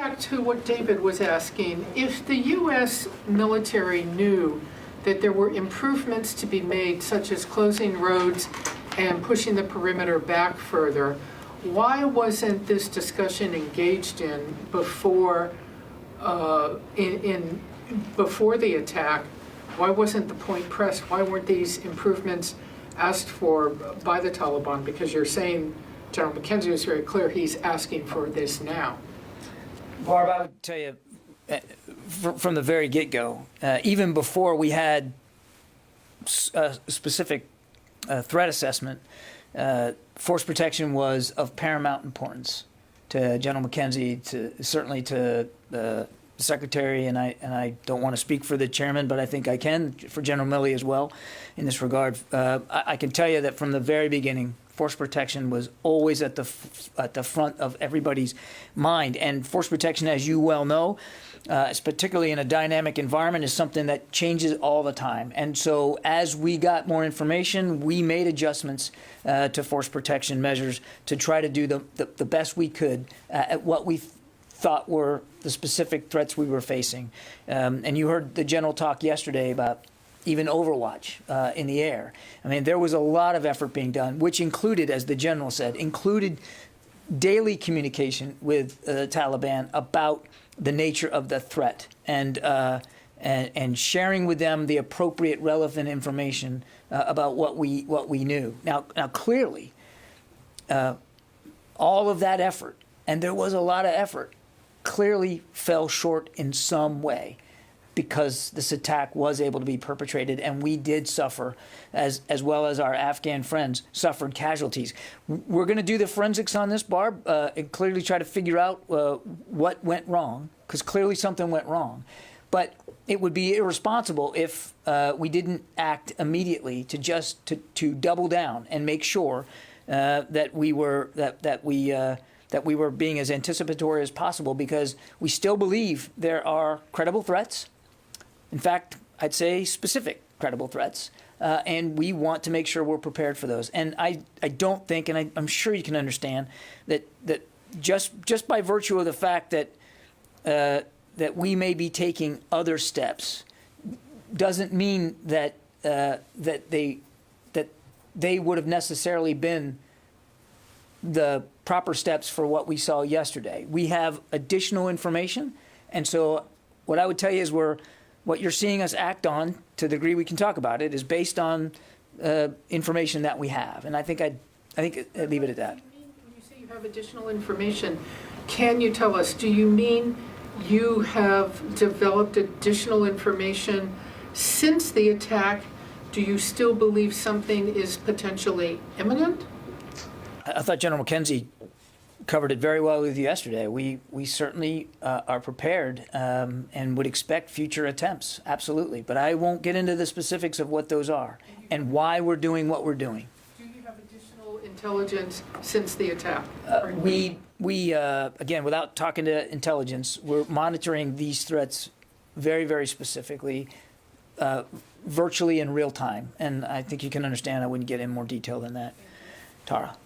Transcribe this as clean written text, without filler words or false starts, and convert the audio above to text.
Back to what David was asking, if the U.S. military knew that there were improvements to be made, such as closing roads and pushing the perimeter back further, why wasn't this discussion engaged in before before the attack? Why wasn't the point pressed? Why weren't these improvements asked for by the Taliban? Because you're saying, General McKenzie was very clear, he's asking for this now. Barb, I would tell you, from the very get-go, even before we had a specific threat assessment, force protection was of paramount importance to General McKenzie, certainly to the Secretary, and I don't want to speak for the chairman, but I think I can for General Milley as well in this regard. I can tell you that from the very beginning, force protection was always at the front of everybody's mind. And force protection, as you well know, particularly in a dynamic environment, is something that changes all the time. And so as we got more information, we made adjustments to force protection measures to try to do the best we could at what we thought were the specific threats we were facing. And you heard the general talk yesterday about even Overwatch in the air. I mean, there was a lot of effort being done, which included, as the general said, included daily communication with the Taliban about the nature of the threat and sharing with them the appropriate, relevant information about what we knew. Now clearly, all of that effort, and there was a lot of effort, clearly fell short in some way, because this attack was able to be perpetrated, and we did suffer, as well as our Afghan friends suffered casualties. We're going to do the forensics on this, Barb, and clearly try to figure out what went wrong, because clearly something went wrong. But it would be irresponsible if we didn't act immediately to double down and make sure that we were being as anticipatory as possible, because we still believe there are credible threats. In fact, I'd say specific credible threats, and we want to make sure we're prepared for those. And I don't think, and I'm sure you can understand, that just by virtue of the fact that we may be taking other steps doesn't mean that they would have necessarily been the proper steps for what we saw yesterday. We have additional information, and so what I would tell you is what you're seeing us act on, to the degree we can talk about it, is based on information that we have, and I think I'd leave it at that. When you say you have additional information, can you tell us? Do you mean you have developed additional information since the attack? Do you still believe something is potentially imminent? I thought General McKenzie covered it very well with you yesterday. We certainly are prepared and would expect future attempts, absolutely. But I won't get into the specifics of what those are and why we're doing what we're doing. Do you have additional intelligence since the attack? We again, without talking to intelligence, we're monitoring these threats very, very specifically, virtually in real time. And I think you can understand I wouldn't get in more detail than that. Tara.